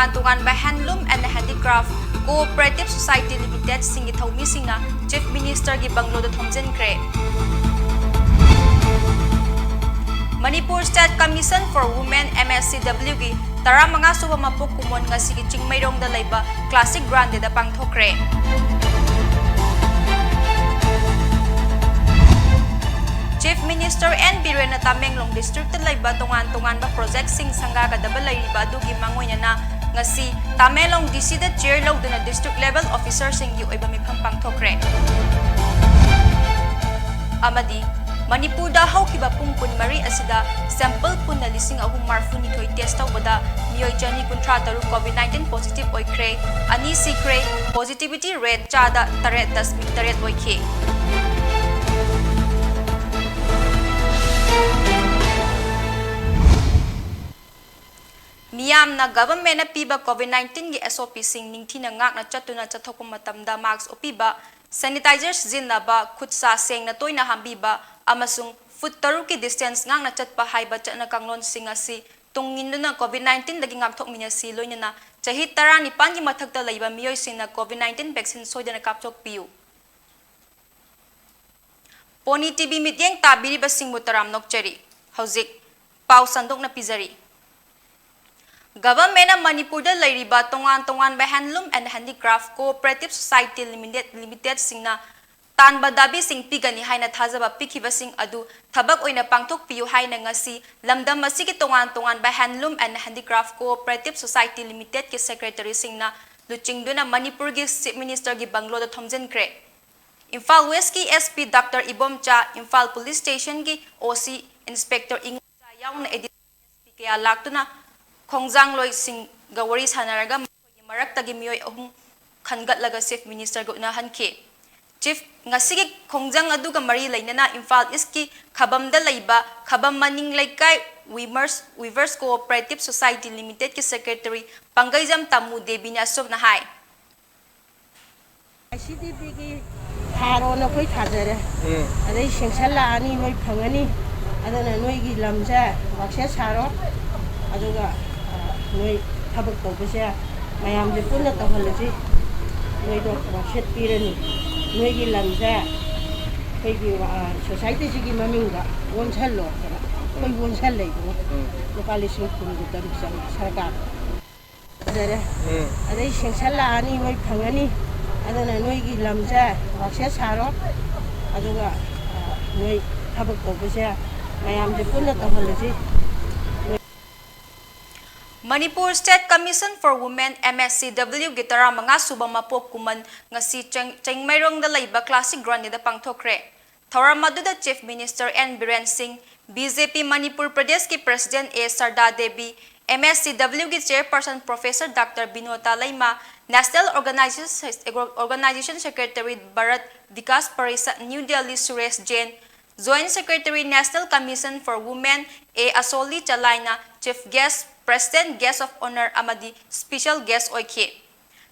tungan-tungan ba Handloom and Handicraft Cooperative Society Limited singi thawmi singa Chief Minister gi banglo da thomjenkre. Manipur State Commission for Women MSCW gi tara mga suba mapuk kumon nga sige Chingmairong da laiba Classic Grande da pangthokre. Chief Minister N. Biren na Tamenglong District laiba tungan-tungan ba project sing sangga kadaba laiba dugi mangoy na nga si Tamenglong DC da chair law na district level officer sing yu ay bamipang pangthokre. Amadi Manipur da haw kiba pungpun mari asida sample pun na lising ahum marfu ni toy test taw bada miyoy jani kuntra taru COVID-19 positive oikre ani sikre positivity rate chada taret dasmin taret oike. Miyam na government na piba COVID-19 gi SOP sing ningthina ngak na chatuna chathokpa matamda mask opiba sanitizers zinaba khutsa seng na toina hambiba amasung foot taru ki distance ngak na chatpa haiba chana kanglon singa si tungin na COVID-19 dagi ngakthok minya si loina na chahi tarani pangi mathakta leiba miyoy sina COVID-19 vaccine soidana kapchok piu. PONYTV mityeng tabiri basing mutaram nokchari hauzik pau sandok na pizari. Government of Manipur da lairiba tongan-tongan ba Handloom and Handicraft Cooperative Society Limited singna tanba dabi sing pigani haina thajaba pikhiba sing adu thabak oina pangthok piu haina ngasi lamdam masigi tongan-tongan ba Handloom and Handicraft Cooperative Society Limited ki secretary singna luchingduna Manipur gi Chief Minister gi banglo da thomjenkre. Imphal West ki SP Dr. Ibomcha, Imphal Police Station ki OC Inspector Ingcha yaung na edit SP kaya laktuna Kongjang loy sing gawari sanaraga marak tagi miyoy ahung khangat laga Chief Minister go na hanke. Chief ngasigi Kongjang adu ga mari laina na Imphal East ki khabamda laiba khabam maning laikai Weavers Cooperative Society Limited ki Secretary Pangaijam Tamu Devi na sob na hai. ICDP ki tharo na koi thajare. Adai sengsala ani noi phangani adana noi gi lamja bakse saro aduga noi thabak tawbase mayam je punna tawhalasi noi do set pirani noi gi lamsa kai gi society gi maminga wonsallo koi wonsal leibo lokalising kun gi tarik sarkar dare adai sengsala ani noi phangani adana noi gi lamsa bakse saro aduga noi thabak tawbase mayam je punna tawhalasi. Manipur State Commission for Women MSCW gitara mga subang mapok kuman nga si Chingmairong da laiba Classic Grande da pangthokre. Tharamadu da Chief Minister N. Biren Singh, BJP Manipur Pradesh ki President A. Sarda Devi, MSCW ki Chairperson Professor Dr. Binota Laima, National Organization Secretary Bharat Vikas Parisa New Delhi Suresh Jain, Joint Secretary National Commission for Women A. Asoli Chalaina, Chief Guest President Guest of Honor Amadi Special Guest Oike.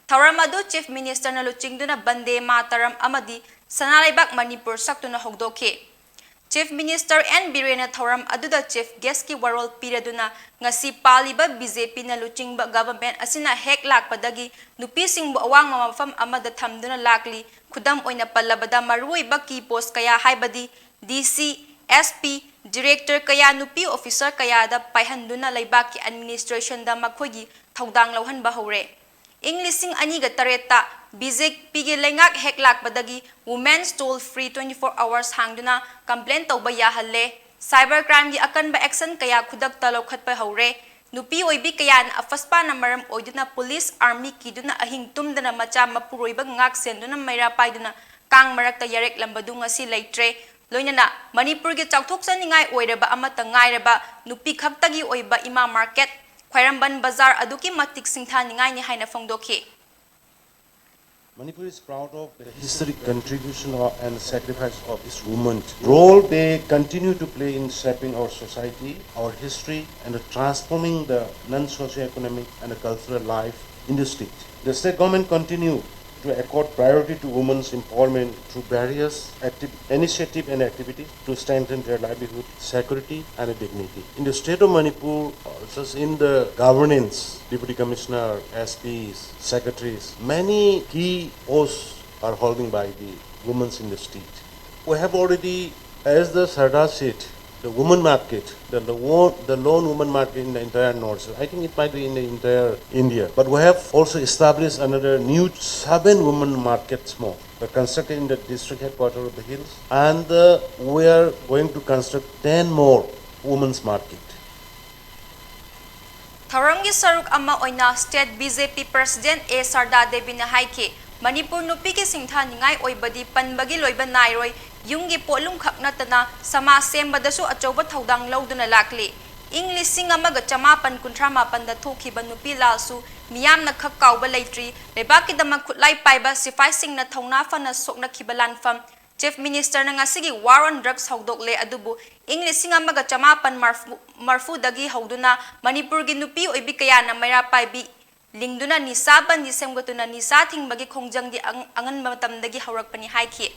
Tharamadu Chief Minister na luchingdo na Bande Mataram Amadi Sanalaibak Manipur sakto na hogdoke. Chief Minister N. Biren na Tharam aduda Chief Guest ki warol pirado na nga si paliba BJP na luchingba government asina hek lak padagi nupising buawang mamafam amada thamdo na lakli kudam oina palabada maruy baki post kaya haibadi DC SP Director kaya nupi officer kaya da paihanduna laibaki administration da magkhogi thaudang lauhan bahore. Inglising ani ga tareta BJP gi lengak heklak badagi women's toll free 24 hours hangduna complaint tawba yahalle cybercrime gi akan ba action kaya khudak talo khatpa hore nupi oibi kaya na afaspa na maram oiduna police army ki duna ahing tumdana macha mapuroiba ngak senduna mayra paiduna kang marakta yarek lambadu ngasi laitre loina na Manipur gi chakthok saningai oiraba amata ngairaba nupi khaktagi oiba ima market Khwairamban Bazar aduki matik singthaningai ni haina phongdokhi. Manipur is proud of the historic contribution and sacrifice of its women. Role they continue to play in shaping our society, our history, and transforming the non-socio-economic and cultural life in the state. The state government continue to accord priority to women's empowerment through various initiatives and activities to strengthen their livelihood, security and dignity. In the state of Manipur, just in the governance, Deputy Commissioner, SPs, secretaries, many key posts are holding by the women in the state. We have already, as the Sardar said, the woman market, the lone woman market in the entire north. I think it might be in the entire India. But we have also established another new 7 women markets more. They're constructed in the district headquarters of the hills. And we are going to construct 10 more women's market. Tharamgi saruk ama oina State BJP President A Sarda Devi na haiki Manipur nupi ki singtha ningai oibadi panbagi loiba nairoi yungi polum khakna tana sama sembadasu achoba thaudang lauduna lakli English singama ga chamapan kuntra mapan da thokiba nupi lalsu miyam na khakkaw ba leitri lebaki dama khutlai paiba sifai sing na thongna fana sokna khibalan fam Chief Minister na ngasigi war on drugs haudokle adubu English singama ga chamapan marfu dagi hauduna Manipur gi nupi oibi kaya na mayra paibi Lingduna nisaban ni semgatuna nisa थिंगबगी खोंजंग di angan matamdagi haurakpani haiki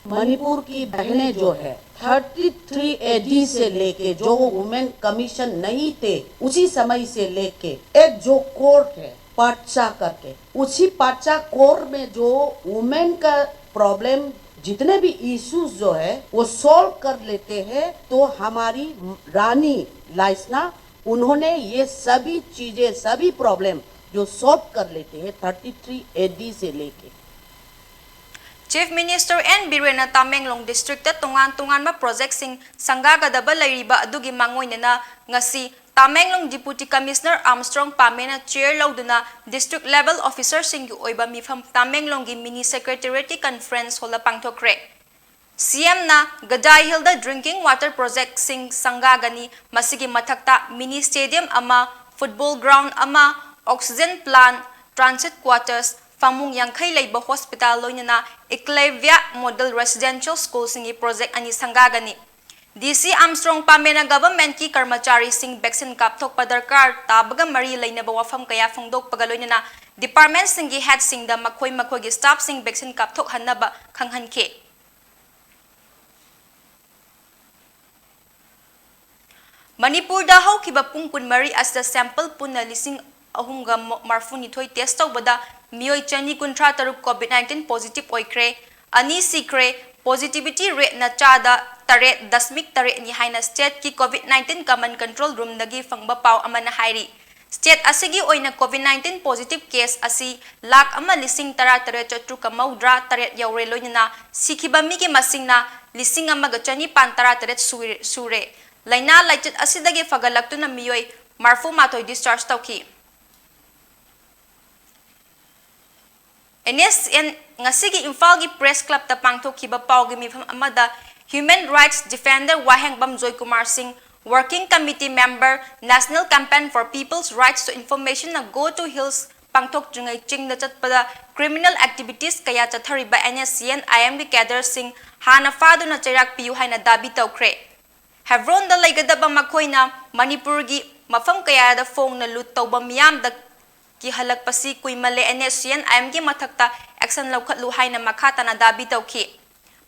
Manipur की बहनें जो है 33 AD से लेके जो women commission नहीं थे उसी समय से लेके एक जो कोर्ट है पर्चा करके उसी पर्चा कोर्ट में जो वुमेन का प्रॉब्लम जितने भी इश्यूज जो है वो सॉल्व कर लेते हैं तो हमारी रानी लाइसना उन्होंने ये सभी चीजें सभी प्रॉब्लम जो सॉल्व कर लेते हैं 33 AD से लेके Chief Minister N. Birena Tamenglong District tungan ma project sing sangaga da balariba adugi mangoy na ngasi Tamenglong Deputy Commissioner Armstrong Pamena chair lauduna district level officer sing yu oiba mifam Tamenglong gi mini secretariat conference hola pangthokre CM na Gadai Hilda drinking water project sing sangagani masigi mathakta mini stadium ama football ground ama oxygen plant transit quarters Famung Yangkai Labor Hospital Loinana Eclavia Model Residential School Singi Project Ani Sangagani. DC Armstrong Pamena Government Ki Karmachari Sing Vaccine Kaptok Padarkar Tabaga Mari Laina Bawafam Kaya Fungdok Pagaloinana Department Singi Head Sing the Makoy Staff Sing Vaccine Kaptok Hanaba Kanghan Ke. Manipur da hau kiba pungkun mari as the sample punna lising ahunga marfuni thoi test bada Miyoi chani kuntra taruk COVID-19 positive oikre ani sikre positivity rate na chada tare dasmik tare ni haina state ki COVID-19 command control room nagi fangba paw amana hairi state asigi oina COVID-19 positive case asi lak ama lising tara tare chotru kamaudra tare yaure loina sikhiba mi ki masing na lising ama ga chani pan tara tare sure laina laichit asidagi fagalaktu na miyoi marfu matoi discharge tawki NSN ngasigi Imphal gi press club ta pangthokiba pawgi mifam amada Human Rights Defender Waheng Bamjoy Kumar Singh Working Committee Member National Campaign for People's Rights to Information na Go to Hills pangthok jungai ching na chatpada criminal activities kaya chathariba NSCN IM gi Kader Singh hana fadu na chairak piu haina dabi tawkre Havron da laigadaba makoina Manipur gi mafam kaya da phone na lut tawba miyam da ki halak pasi kui male NSCN IM ki mathakta action lawkhat lu haina makhata na dabi tawki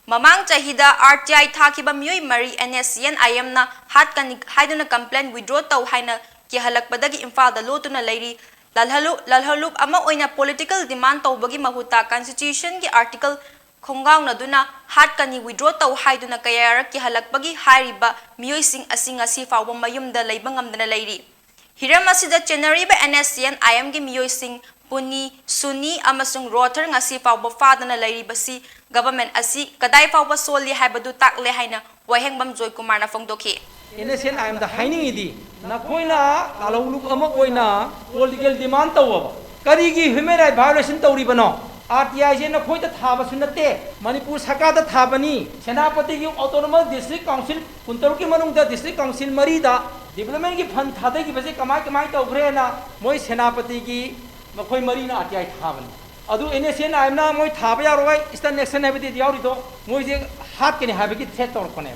mamang chahida RTI thakiba miyoi mari NSCN IM na hat kan haiduna complaint withdraw taw haina ki halak badagi Imphal da lotuna lairi lalhalup ama oina political demand tawbagi mahuta constitution ki article khongaw na duna hat kani withdraw taw haiduna kayara ki halak bagi hairiba miyoi sing asinga si fawba mayum da leiba ngamdana lairi Hiram asida January ba NSCN IM gi miyoi sing puni suni amasung rotor ngasi fawba fadana lairi basi government asi kadai fawba soli haibadu takle haina waheng bamjoy kumar na fongdoki NSCN IM da haining idi na koina lalawluk ama koina political demand tawaba karigi human right violation tawribano RTI je na khoita thaba sunate Manipur sakada thabani senapati gi autonomous district council kuntaru ki manung da district council mari da development ki fund thade ki baje kamai tawgre na moi senapati gi makhoi mari na RTI thabani adu NSCN IM na moi thaba ya roi stan action habiti yauri do moi je hat ke ni habiki threat tor kone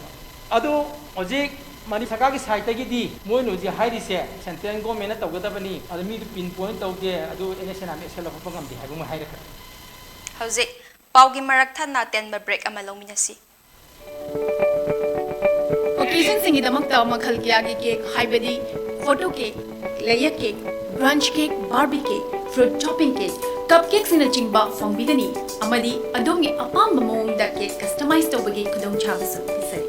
adu oji mani saka ki site gi di moi no ji hairi se central government tawgada bani adu mi pinpoint tawge adu NSCN IM action la phapangam di habu mai haira Hauzik paugi marak thana ten break ama lawminasi. Occasion singidamagta makhal kiyagi cake haibadi photo cake, layer cake, brunch cake, barbie cake, fruit topping cake, cupcakes in a chingba fongbigani amadi adongi apamba mawongda cake customized tawbagi khudongchabasu pisari.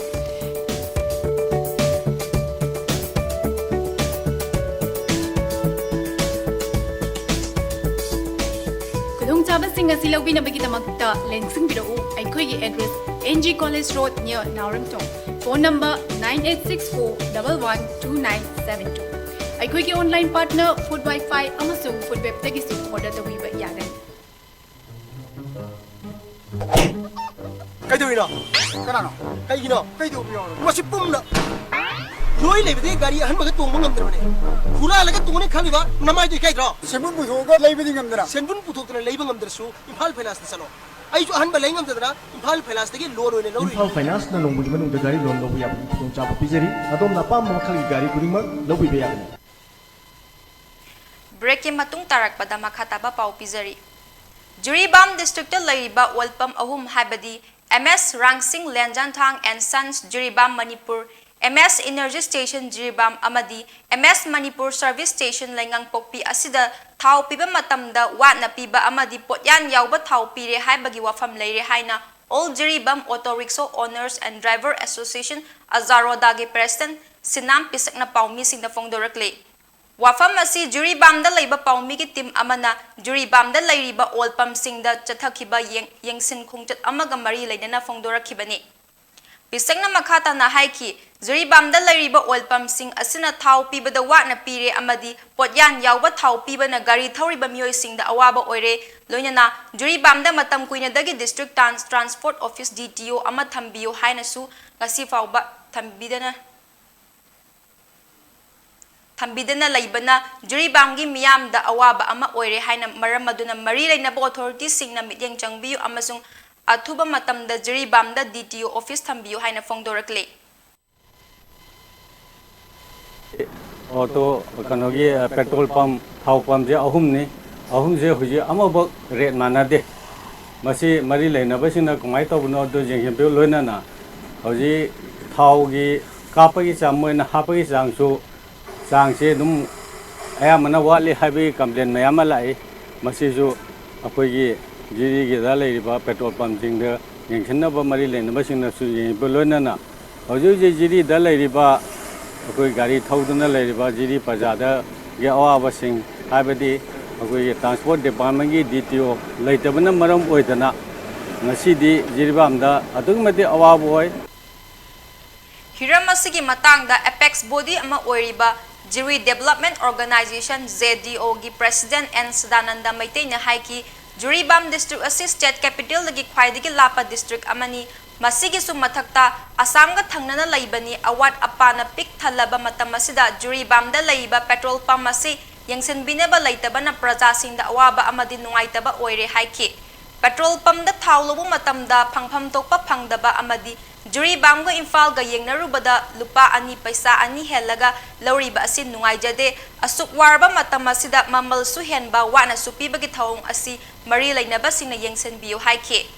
khudongchabasing asi lawbinabagidamagta lengsingbiru aikhoigi address NG College Road near Nauramtong. Phone number 9864112972. Aikhoigi online partner Food Wi-Fi amasung Food Web tagisu order tawiba yagan. Kaidowino? Kanano? Kaigino? Kaidowino? Masi pumna. Loi lebede gari ahan baga tungmo ngamdra bane. Pura laga tungone khaliba namai doi kaidro. Senbun puthokga leibedi ngamdra. Senbun puthokna leiba ngamdra su Imphal Finance salo. Ai ju ahan ba lei ngamdra Imphal Finance tagi loan oine lori. Imphal Finance na nongbu manung da gari loan lobu yab tong chapa pizeri adom na pam makhali gari kuringma lobu be yab. Break matung tarak pada makhataba pau pizari. Jiribam district laiba walpam ahum habadi MS Rangsing Lenjanthang and Sons Jiribam Manipur, MS Energy Station Jiribam Amadi, MS Manipur Service Station Lengang Pokpi asida thau piba matamda watna piba amadi potyan yauba thau pire haibagi wafam leire haina All Jiribam Auto Rickshaw Owners and Driver Association Azarodagi President Sinam Pisakna Paumi Sing the Fongdorakle. Wafam asi Jiribam da laiba paumi ki team amana Jiribam da lairiba olpam sing da chathakiba yengsin khungchat amaga mari lainana fongdorakibani. Pisakna makhata na haiki Jiribam da lairiba olpam sing asina thau piba da watna pire amadi potyan yauba thau piba na gari thoriba mioi sing da awaba oire loinana Jiribam da matam kuina dagi District Transport Office DTO ama thambiyo haina su ngasi fauba Thambidana laibana Jiribamgi miyam da awaba ama oire haina maram maduna mari lainaba authorities singna mityeng changbiyu amasung athuba matam da Jiribam da DTO office thambiyu haina fongdorakle. Auto kanogi petrol pump thau pump je ahum je huji amabak rate manade masi mari lainaba sina kumai tawno do jeng be loina na hoji thau gi kapagi chamoina hapagi changsu Sangse dum ayamana wali habi complain mayama lai masisu apoigi jiri gi da leiriba petrol pump jingda yengchenna ba mari lenaba singna su yin bolona na hoju je jiri da leiriba akoi gari thauduna leiriba jiri pajada ge awa sing habadi akoi transport department gi DTO leitabana maram oidana ngasidi jiribamda adugmati awa boy Hiramasigi matangda Apex Body ama oiriba Jiri Development Organization ZDO gi President N Sadananda Maitena haiki Jiribam District asi State Capital lagi khwaidagi lapa district amani masigi su mathakta Assam ga thangnana laibani awat apana pik thalaba matam asida Jiribam da laiba petrol pump asi yangsin binaba laitaba na praja singda awaba amadi nungaitaba oire haiki petrol pump da thawlobu matamda phangpham tokpa phangdaba amadi Jiribam ga Imphal ga yengnarubada lupa ani paisa ani helaga lauriba asi nungaijade asuk warba matam asida mamal su henba wana supibagi thawong asi mari lainaba singna yengsenbiyo haike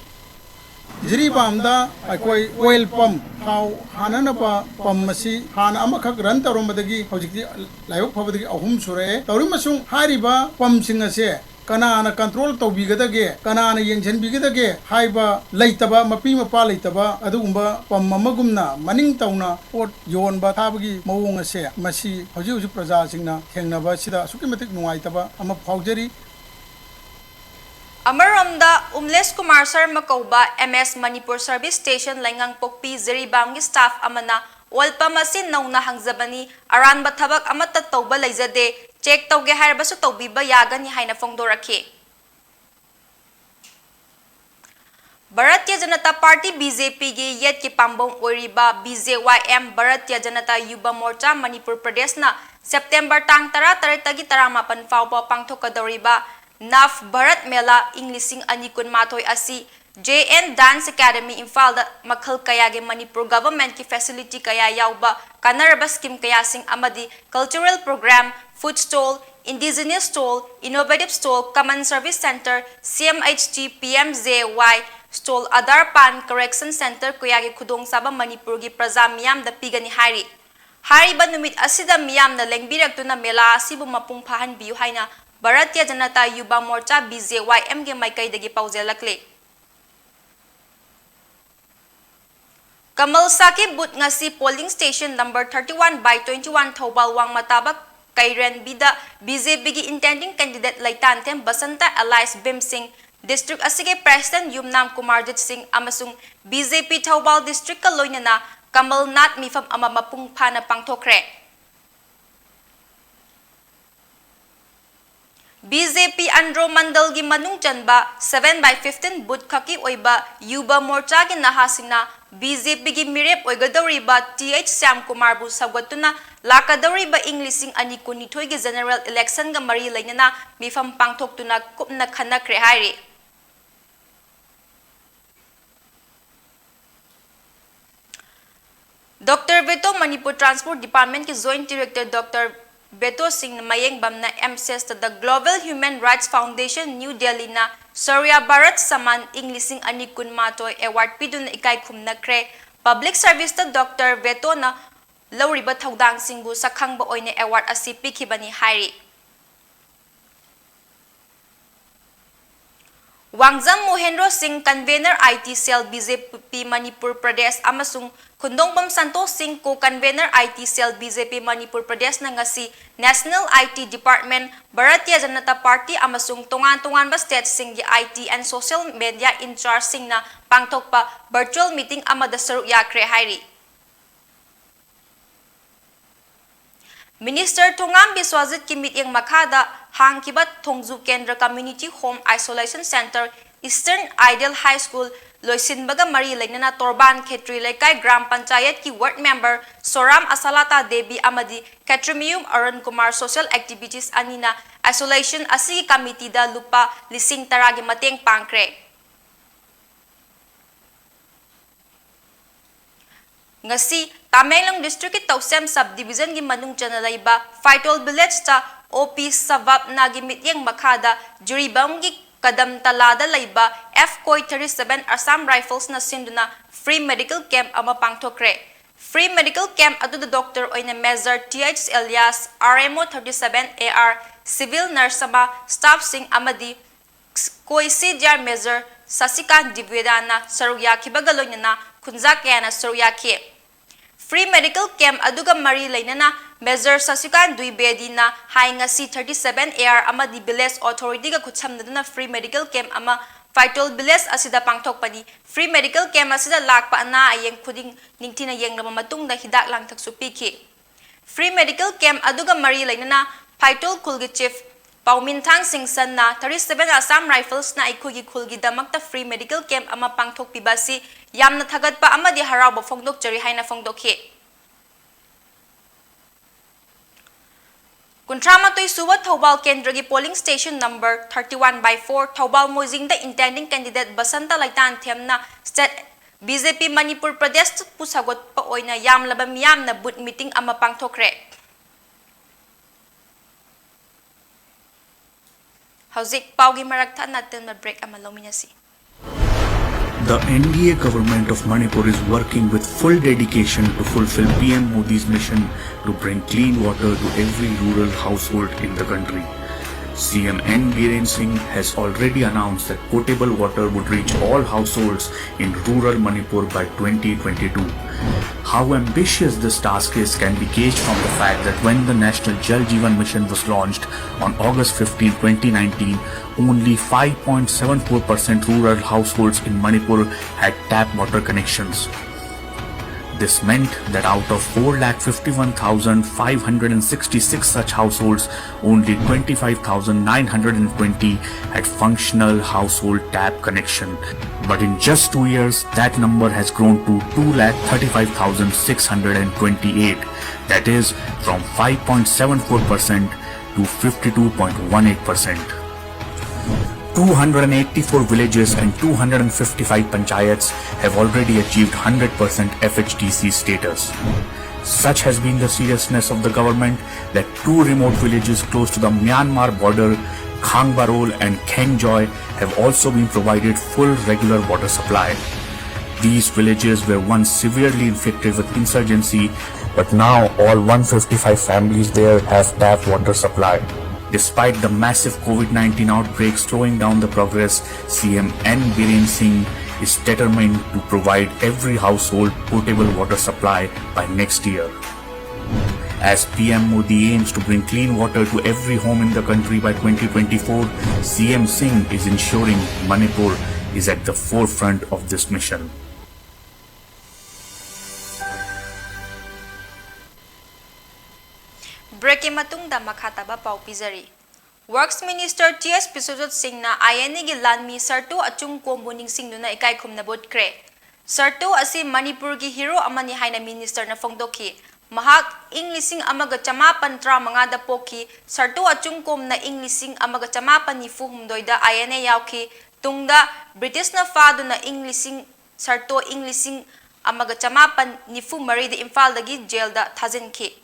Jiribam da akoi oil pump thau hananaba pump masi hana amakhak ran taromadagi hojikti layok phabadagi ahum sure tawrimasung hariba pump singase Kanana control to bigadage, Kanana Yangshan bigadage, Haiba, Laitaba, Mapima Palitaba, Adumba, Pamamagumna, Maning Tauna, Port Yon Batabagi, Mawunga Se, Masi, Hoju Praza Singna, Kengnaba Sida, Sukimatic Nuaitaba, Ama Paujeri. Amaramda Umles Kumar Sharma Kauba MS Manipur Service Station Langang Pokpi Jiribam gi staff amana walpamasin nauna hangjabani aran bathabak amata tawba leizade check tawge harbasu tawbiba yagani haina fongdorakhe Bharatiya Janata Party BJP gi yet ki pambong oiriba BJYM Bharatiya Janata Yuba Morcha Manipur Pradesh na September tang 13 tagi 18 fawba pangthokadoriba Naf Bharat Mela Inglising Anikun Matoy asi JN Dance Academy Imphal da makhal kaya ge Manipur government ki facility kaya yauba kanaraba scheme kaya sing amadi cultural program food stall Indigenous Stall, Innovative Stall, Common Service Center, CMHT, PMJY, Stall Adar Pan Correction Center, Kuyagi Kudong Saba Manipur gi Praja Miyam da Pigani Hari. Hariba numit asida miyam na lengbirak tu na mela asibu mapung pahan biyu haina Bharatiya Janata Yuba Morcha BJYM ge maikai dagi pauzelakle. Kamal Saki But ngasi polling station number 31/21 Thobal Wang Matabak Kairen Bida BJP gi intending candidate Laitantem Basanta Allies Bim Singh District asige President Yumnam Kumarjit Singh amasung BJP Thobal District ka loinana Kamal Nat mifam ama mapung pana pangthokre. BJP Andro Mandal gi manung chanba 7/15 booth khaki oiba Yuba Morcha gi nahasina BJP gi mirep oigadoriba TH Syam Kumar bu sagwatuna lakadoriba Englising ani kunithoi gi general election ga mari lainana mifam pangthoktuna kupna khana kre hairi. Dr. Beto Manipur Transport Department ki Joint Director Dr. Beto Singh Mayeng Bamna MCS to the Global Human Rights Foundation New Delhi na Surya Bharat Saman Englising ani kunmatoy award pidun ikai khumna kre Public Service to Dr. Beto na lawriba thaudang singbu sakhangba oine award asi pikhibani hairi. Wangjam Mohendro Singh Convener IT Cell BJP Manipur Pradesh amasung Kundongbam Santos Singh Co-Convener IT Cell BJP Manipur Pradesh na ngasi National IT Department Bharatiya Janata Party amasung tungan-tungan ba state sing IT and social media in charge sing na pangthokpa virtual meeting amada saru yakre hairi. Minister Tungam Biswajit ki meeting makada hangkibat Thongju Kendra Community Home Isolation Center Eastern Ideal High School Loisinbaga Mari Lainana Torban Khetri Laikai Gram Panchayat ki ward member Soram Asalata Devi Amadi Katrimium Arun Kumar Social Activities Anina Isolation Asigi Committee da Lupa Lising Taragi Mateng Pangkre. Ngasi Tamenglong District Tausem Subdivision gi manung chanalaiba Faitol Village ta OP Savap nagi mityeng makada Juribam gi Kadam Talada laiba F-Koi 37 Assam Rifles na sinduna free medical camp ama pangthokre. Free medical camp adu the doctor oina Major TH Elias RMO 37 AR civil nurse sama staff sing amadi Koi CDR Major Sasikan Divyedana Sarugya kibagaloy na kunza kaya na Saruyaki. Free medical camp aduga mari lainana Major Sasikan Duibedi na hainga C37 AR ama di Biles Authority ga kutsamna free medical camp ama Faitol Biles asida pangthokpani free medical camp asida lakpa na ayeng khuding ningtina yengrama matungda hidak lang taksupiki. Free medical camp aduga mari lainana Faitol Kulgi Chief Paumintang Singsan na 37 Assam Rifles na ikugi kulgi damakta free medical camp ama pangthok pibasi yamna thagat pa ama di haraw ba fongdok jari haina fongdokhi. Kuntramatoy Suwa Thobal Kendragi polling station number 31/4 Thobal Moising the intending candidate Basanta Laitan Them na state BJP Manipur Pradesh pusagot pa oina yamlaba miyam na boot meeting ama pangthokre. Hauzik paugi maragta natin na break ama lominasi. The NDA government of Manipur is working with full dedication to fulfill PM Modi's mission to bring clean water to every rural household in the country. CM N. Biren Singh has already announced that potable water would reach all households in rural Manipur by 2022. How ambitious this task is can be gauged from the fact that when the National Jal Jeevan Mission was launched on August 15, 2019, only 5.74% rural households in Manipur had tap water connections. This meant that out of 4,51,566 such households, only 25,920 had functional household tap connection. But in just 2 years, that number has grown to 2,35,628. That is from 5.74% to 52.18%. 284 villages and 255 panchayats have already achieved 100% FHTC status. Such has been the seriousness of the government that 2 remote villages close to the Myanmar border, Khangbarol and Khengjoy, have also been provided full regular water supply. These villages were once severely infected with insurgency, but now all 155 families there have tap water supply. Despite the massive COVID-19 outbreak slowing down the progress, CM N. Biren Singh is determined to provide every household potable water supply by next year. As PM Modi aims to bring clean water to every home in the country by 2024, CM Singh is ensuring Manipur is at the forefront of this mission. Breaking matungda makhataba pau pizari. Works Minister T.S. Biswajit Singh na INA gi lanmi sartu achung kombuning sing na ikai khumna bot kre. Sartu asi Manipur gi hero amani haina minister na fongdoki. Mahak Inglising amaga chamapan mga da poki sartu achung kom na Inglising amaga chamapan ni fuhumdoida INA yauki tungda British na fado na Inglising sartu Inglising amaga chamapan ni fu mari de Imphal dagi jail da thazin ki.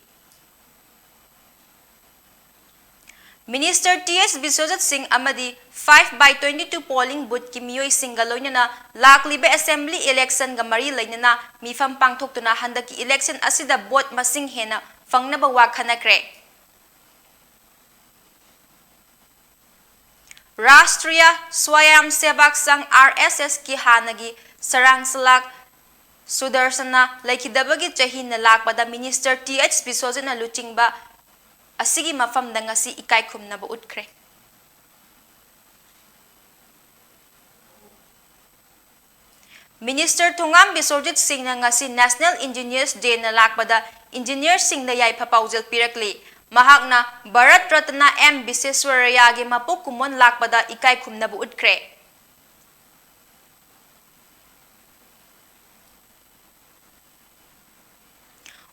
Minister T.S. Biswajit Singh amadi 5/22 polling booth ki miyoi singaloina na laklibe assembly election ga mari lainana mifam pangthok tuna handaki election asida vote masing hena fangnaba wa khanakre. Rashtriya Swayam Sevak Sangh RSS ki hanagi sarang salak Sudarsana laikidabagi chahi na lakpada Minister T.H. Biswajit na luchingba asigi mafam da ngasi ikai khumna ba utkre. Minister Thungam Biswajit Singh na ngasi National Engineers Day na lakpada engineer sing na yai papaujal pirakli. Mahak na Bharat Ratna M. Viseswaraya gi mapuk kumon lakpada ikai khumna ba utkre.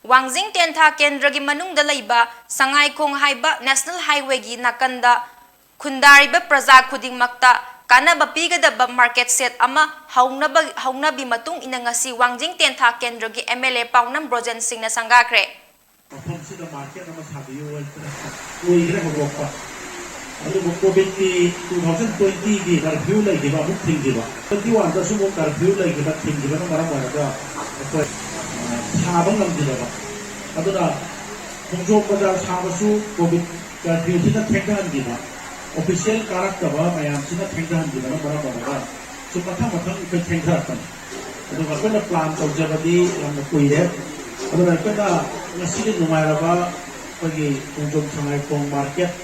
Wangjing Tentha Kendra gi manung da laiba Sangai Khong haiba National Highway gi nakanda khundariba praja khuding makta kanaba pigadaba market set ama haunabi matung ina ngasi Wangjing Tentha Kendra gi MLA Paunam Brojen Singh na sangakre. COVID 2020 gi curfew lai gi ba muk thing gi ba 21 da sumo curfew lai gi ba thing gi ba na maram wa da 사방 남기다가 하더라 공조과자 사무수 고비 curfew지나 탱가한 기다 오피셜 가락다가 마ям지나 탱가한 기다는 뭐라 뭐라 수마탕 그 탱가했던 그래서 그나 플랜 조제바디 랑 꾸이래 그러나 그나 나시리 누마라바 거기 공좀 상하이공 마켓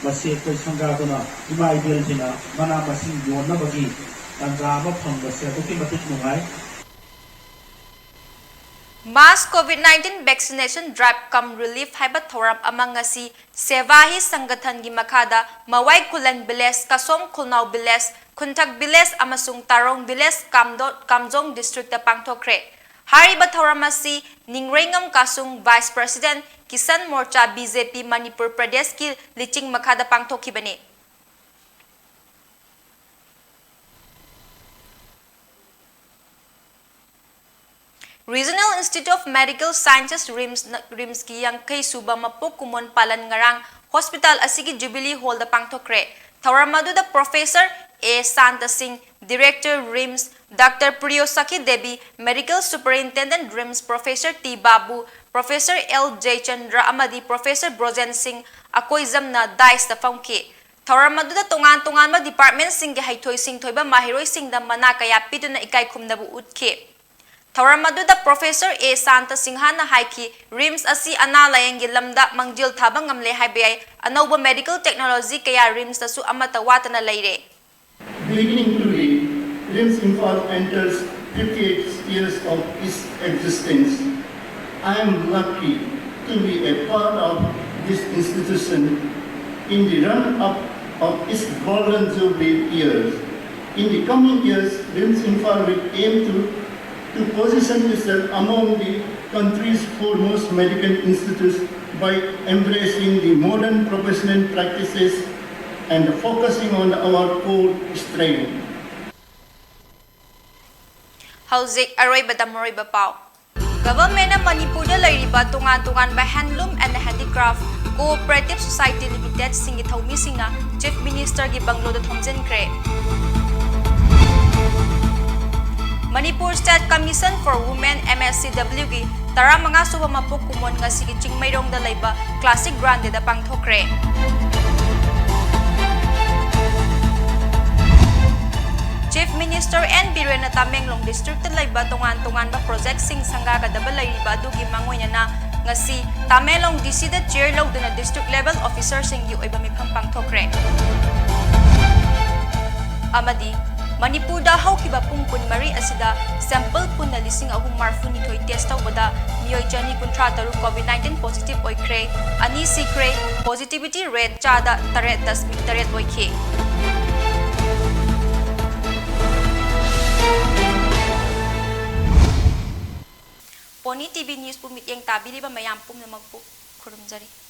마시 그 상가거나 이마이벨지나 마나 마신 요나 거기 단자마 펑거세 그렇게 맞듯 누마이 Mass COVID-19 vaccination drive come relief haibat thoram amangasi Sevahi Sangathan gi makada Mawai Kulan Biles Kasom Kulnau Biles Kuntak Biles amasung Tarong Biles Kamjong district ta pangthokre. Hariba thoramasi Ningrengam Kasung Vice President Kisan Morcha BJP Manipur Pradesh ki liching makada pangthokibani. Regional Institute of Medical Sciences RIMS ki yang kay suba mapok kumon palan ngarang hospital asigi Jubilee Hall da pangthokre. Tauramadu da Professor A. Santa Singh, Director RIMS, Dr. Priyosaki Devi, Medical Superintendent RIMS Professor T. Babu, Professor L. J. Chandra amadi Professor Brojen Singh akoizam na dais da fangki. Tauramadu da tungan ma department sing gi haithoi sing thoiba mahiroi sing da mana kaya piduna ikai khumnabu utke. Tauramadu da Professor A. Santa Singhana haiki RIMS asi analayang lamda mangjil thabang ngamle haibai anoba medical technology kaya RIMS tasu amata watana laire. Beginning today, RIMS Imphal enters 58 years of its existence. I am lucky to be a part of this institution in the run-up of its golden jubilee years. In the coming years, RIMS Imphal will aim to position itself among the country's foremost medical institutes by embracing the modern professional practices and focusing on our core strength. Hauzik aroy badamoroy bapaw. Government of Manipur Lairiba Tungan by Handloom and Handicraft Cooperative Society Limited Singi Thaumi Singna Chief Minister Gi Banglo da Thongjen Kre. Manipur State Commission for Women MSCW Gi Taramanga Suba Mapok Kumon nga Sigi Chingmairong da Laiba Classic Grande da Pangthokre. Chief Minister N. Biren na Tamenglong District Laiba tungan ba project sing sangga kadaba Laiba dugi mangoy na nga si Tamelong DC the chair law na district level officer sing yu ay bamipang pangthokre. Amadi Manipur da haw kiba pungpun mari asida sample pun na lising ahong marfu ni toy test taw bada miyoy jani kontra taru COVID-19 positive oy kre ani si kre positivity rate chada taret das taret oy ke. PONYTV News pumit yang tabi di ba mayam pum na magpu kurumjari.